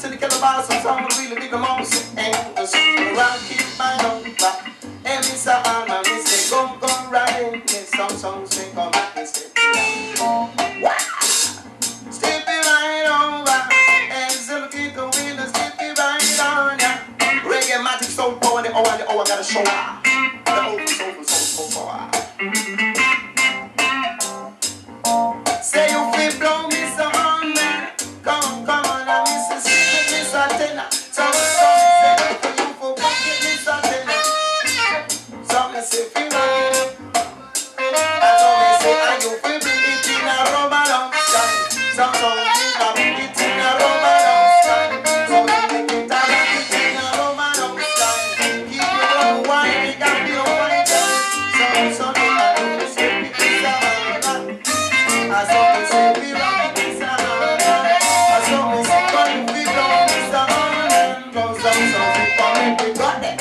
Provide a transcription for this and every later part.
syndicate about some song really big amounts. And the super rock keep my number. And Mr. Anna, Mr. Go riding. Miss some swing come back and step it right over. And syndicate the window, step it right on ya. Reggae magic soul power, the hour gotta show up. The old soul power. Say you feel blow me so on man. Come on, I'm Mr. Mr. Tenor. Some say for you for pocket Mr. Tenor. Some say feel right. And some say and you feel bring it in a rubber long style. Some bring it in a rubber long style. So you make it a bring it in a rubber long style. Keep your own wine, you got your wine. Some they say it's a man. As some say we right is a man. As some say when we blow is a man. Blow some we come we got it.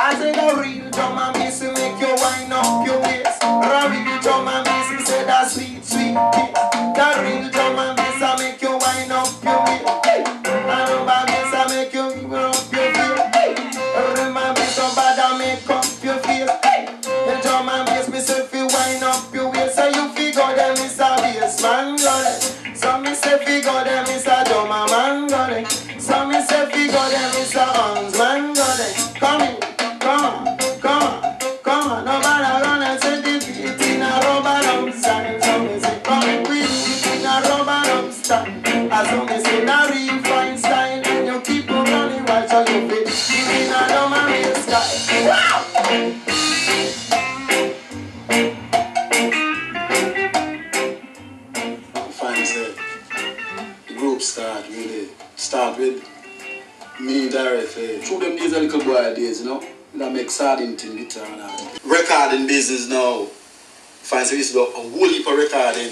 I say the real drum and bass will make you wind up your waist. The real drum and bass will say that sweet kiss. The real drum and bass will make you wind up your waist. And rubber bass will make you wiggle up your face. Rubber bass so bad will make up your face. The drum and bass me say fi wind up your waist. So you figure them is a bass man got it. So me say figure them is a drummer man got it. So me say figure them is a horns man got it. Come in. Come on, nobody run and say the beat in a rubber drum style. So me say come with it in a rubber drum style. As long as you not real fine style and you keep on running while so you fit in a drum and bass style. Wow! Fine said, the group start with me directly. Through them days, a little boy days, you know. That make sardine thing guitar and all. Recording business now. Fancy this about a whole heap of recording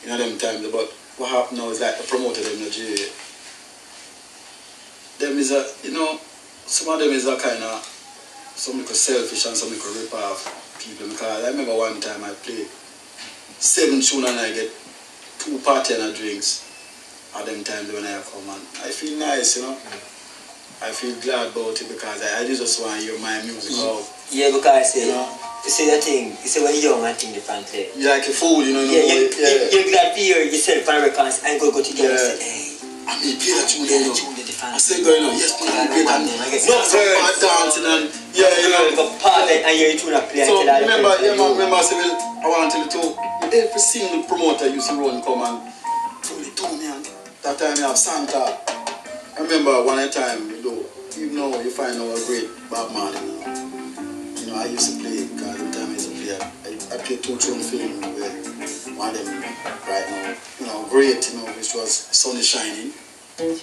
in them times, but what happened now is like the promoter them in Nigeria. Them is a, you know, some of them is a kind of, some little selfish and some little rip off people, because I remember one time I played 7 tunes and I get 2 party and drinks at them times when I come, and I feel nice, you know. I feel glad about it because I just want to hear my music out. Yeah, because you see the thing, you see when you're young and think differently. You're like a fool, you know. You're glad to hear yourself on records and go together and say, hey, I mean, play that tune there. fan. I say going on, yes, people great and not some bad dancing and yeah, you know. Go party and you tune up play. So remember, I say, well, I want to tell you too, every single promoter used to run come and truly do me and that time you have Santa. I remember one time, you know, even though you find out a great Bob Marley, you know, I used to play, because every time I used to play, I played 2 tune film where one of them right now, you know, great, you know, which was Sun is Shining and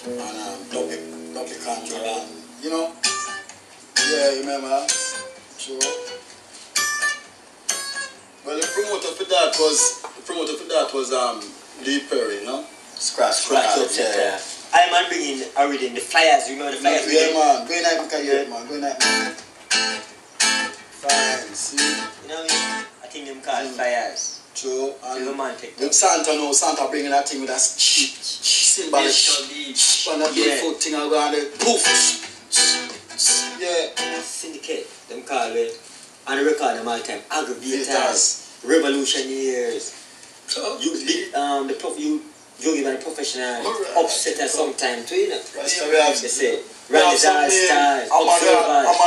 Double Control and, you know, yeah, you remember? Sure. Well, the promoter for that was Lee Perry, you know? Scratch, yeah. I man bringing already the flyers, you remember the flyers? Yeah, man, go in there, man, go in there. Fine, see? You know what I mean? I think them called flyers. True, and romantic. with Santa now, Santa bringing that thing with that symbol on that big foot thing and go on there, poof. Yeah. Syndicate, them call it. And the record them all the time, aggravators, revolutionaries. So, you give a professional upsetter sometimes too, you know. They say, Randy's all-stars, I'm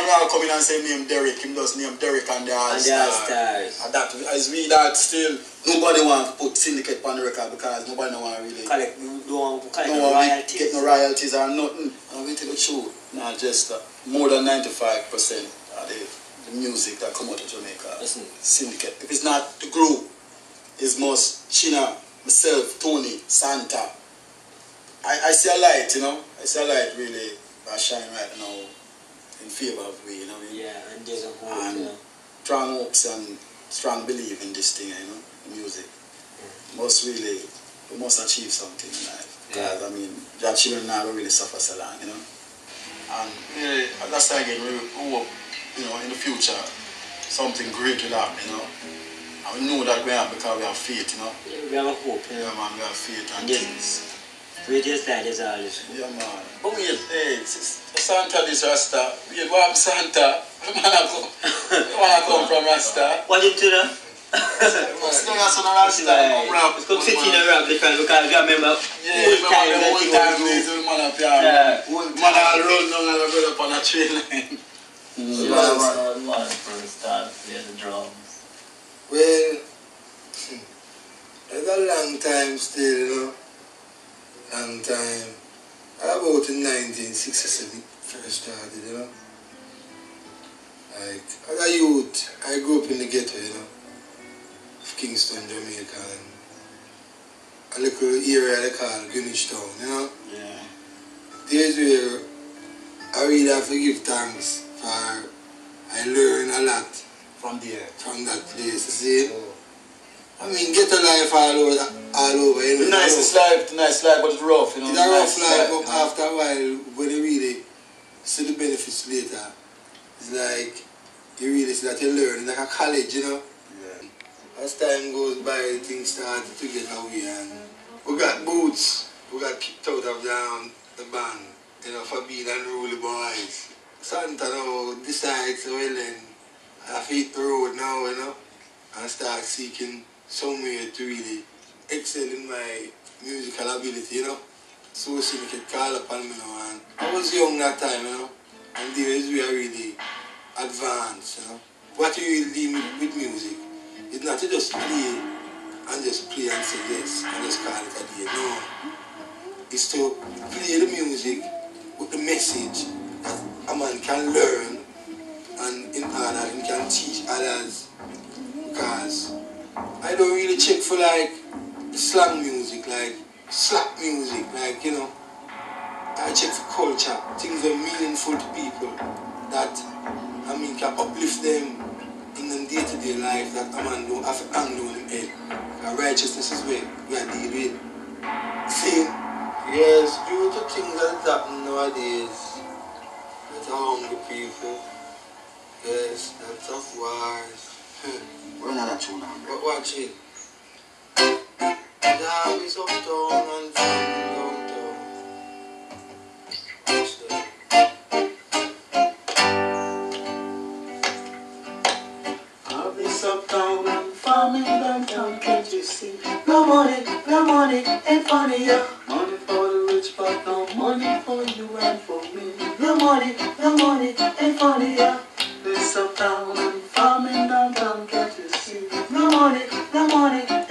gonna come in and say name Derek, him just name Derek and the all-stars. And that is we that still, nobody want to put Syndicate on the record because nobody want to really collect royalties. Get no royalties or nothing. And we tell the truth, not just more than 95% of the music that come out of Jamaica. Listen. Syndicate. If it's not the group, it's most China, myself, Tony, Santa. I see a light, you know. I see a light really shine right now in favor of we, you know what I mean? Yeah, and there's a hope, and you know. strong hopes and strong belief in this thing, you know, the music. We must achieve something in life. Because I mean, your children now really suffer so long, you know. And really, that's again, we hope, you know, in the future, something great will happen, you know. And we know that we have because we have faith, you know. Yeah, we have a hope, you know. Yeah, man, we have faith and things. Radio side is all this. Yeah, man. But wait, hey, Santa this Rasta. Wait, what happened Santa? You wanna come from Rasta? What you do now? What's the Rasta? Rap. It's called 15 and rap because you remember the old time days when man up here. Man all run down and go up on a train line. Man from the start play the drums. Well, it's a long time still, you know. Long time. About in 1967 first started, you know. Like, as a youth, I grew up in the ghetto, you know, of Kingston, Jamaica, and a little area they call Greenwich Town, you know. Yeah. There's where I really have to give thanks for I learn a lot From that place, you see. I mean, ghetto life all over, you know. The nice life, but it's rough, you know. It's a rough life, but after a while, when you really see the benefits later, it's like, you really see that you learn, it's like a college, you know. Yeah. As time goes by, things start to get away, and we got boots, we got kicked out of the band, you know, for being unruly boys. Santa now decides, well then, I have to hit the road now, you know, and start seeking somewhere to really excel in my musical ability, you know. So Syndicate call upon me now, and I was young that time, you know, and there is where I really advanced, you know. What you really do with music is not to just play and say yes and just call it a day, no. It's to play the music with the message that a man can learn and in order he can teach others, because I don't really check for like slang music, like slap music, like, you know. I check for culture, things that are meaningful to people that, I mean, can uplift them in the day-to-day life that a man don't have to hang on him head. Because righteousness is where we are dealing with. See, yes, due to things that happen nowadays, that are hungry people, yes, that's of wars. We're not that tune now. But watch it. There is uptown and from downtown. Watch that. I'll be uptown and farming downtown, can't you see? No money, ain't funny, yeah. Money for the rich, but no money for you. and for me. No money ain't funny, yeah. This uptown and farming downtown, can't you see? No money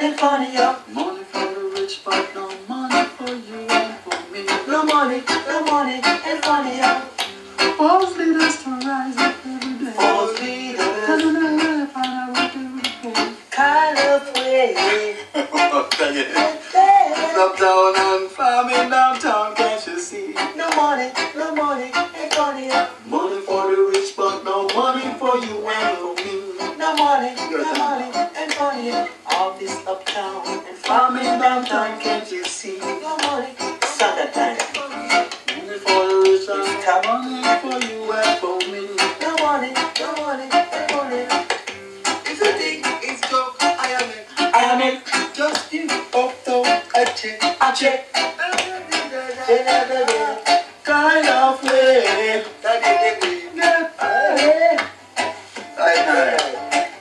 ain't funny, yeah. Money for the rich, but no money for you and for me. No money ain't funny, yeah. False leaders to rise up every day. False leaders, Turn on the left and I work every day. kind of way. Uptown and farming downtown, can't you see? No money ain't funny, yeah. Money for the rich, but no money for you and for me. No money ain't funny, yeah. All this uptown and Farming farming downtown, can't you see? no money, Sunday time. Money for the rich and money for you and for me. No money ain't funny, yeah. If you think it's joke, I am it. I am it, Just give uptown a check. I check. Kind of way.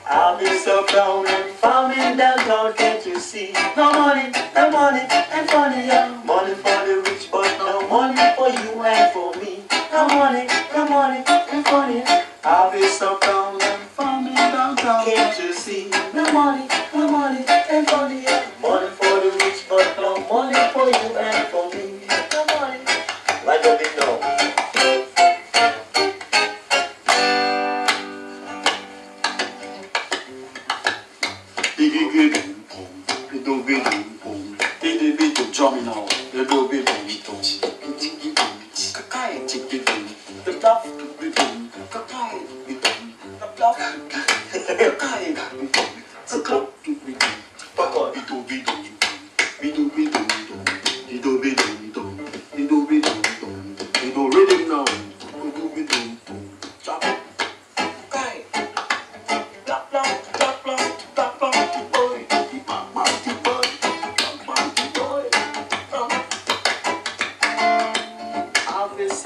I'll be so proud and farming downtown, can't you see? No money ain't funny, yeah. Money for the rich, but no money for you and for me. No money ain't funny, yeah. I'll be so proud and farming downtown, Can't you see? No money ain't funny, yeah. Money for the rich, but no money for you and for me. No money. Why don't we know? Drumming now, the do be boom boom, kakai chick be boom, the bluff be boom, kakai be boom, the bluff kakai be boom, the club be boom, papa be do be boom, be do be boom boom, be do be boom boom, be do be boom boom, be do rhythm now, be do be boom boom, chop, kakai, bluff bluff bluff bluff bluff bluff boy, mama boy.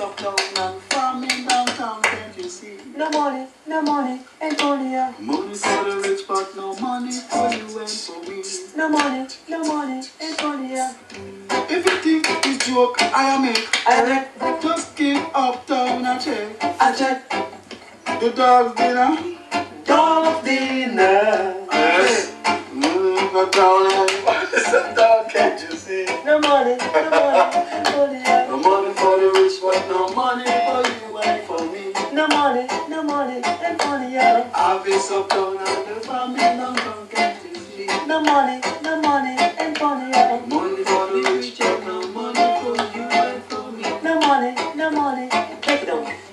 Uptown and farming downtown, can't you see? No money ain't funny, yeah. Money for the rich, but no money for you and for me. No money ain't funny, yeah. If you think it's joke, I am it. I check, Just give uptown a check. I check. The dog's dinner. Dog dinner. Yes. Money uptown and downtown, can't you see? No money ain't funny, yeah. No money for the rich, but no money for you and for me. No money ain't funny, yeah. I'll be so down and the farming downtown, can't you see? No money ain't funny, yeah. Money for the rich, but no money for you and for me. No money, take it on.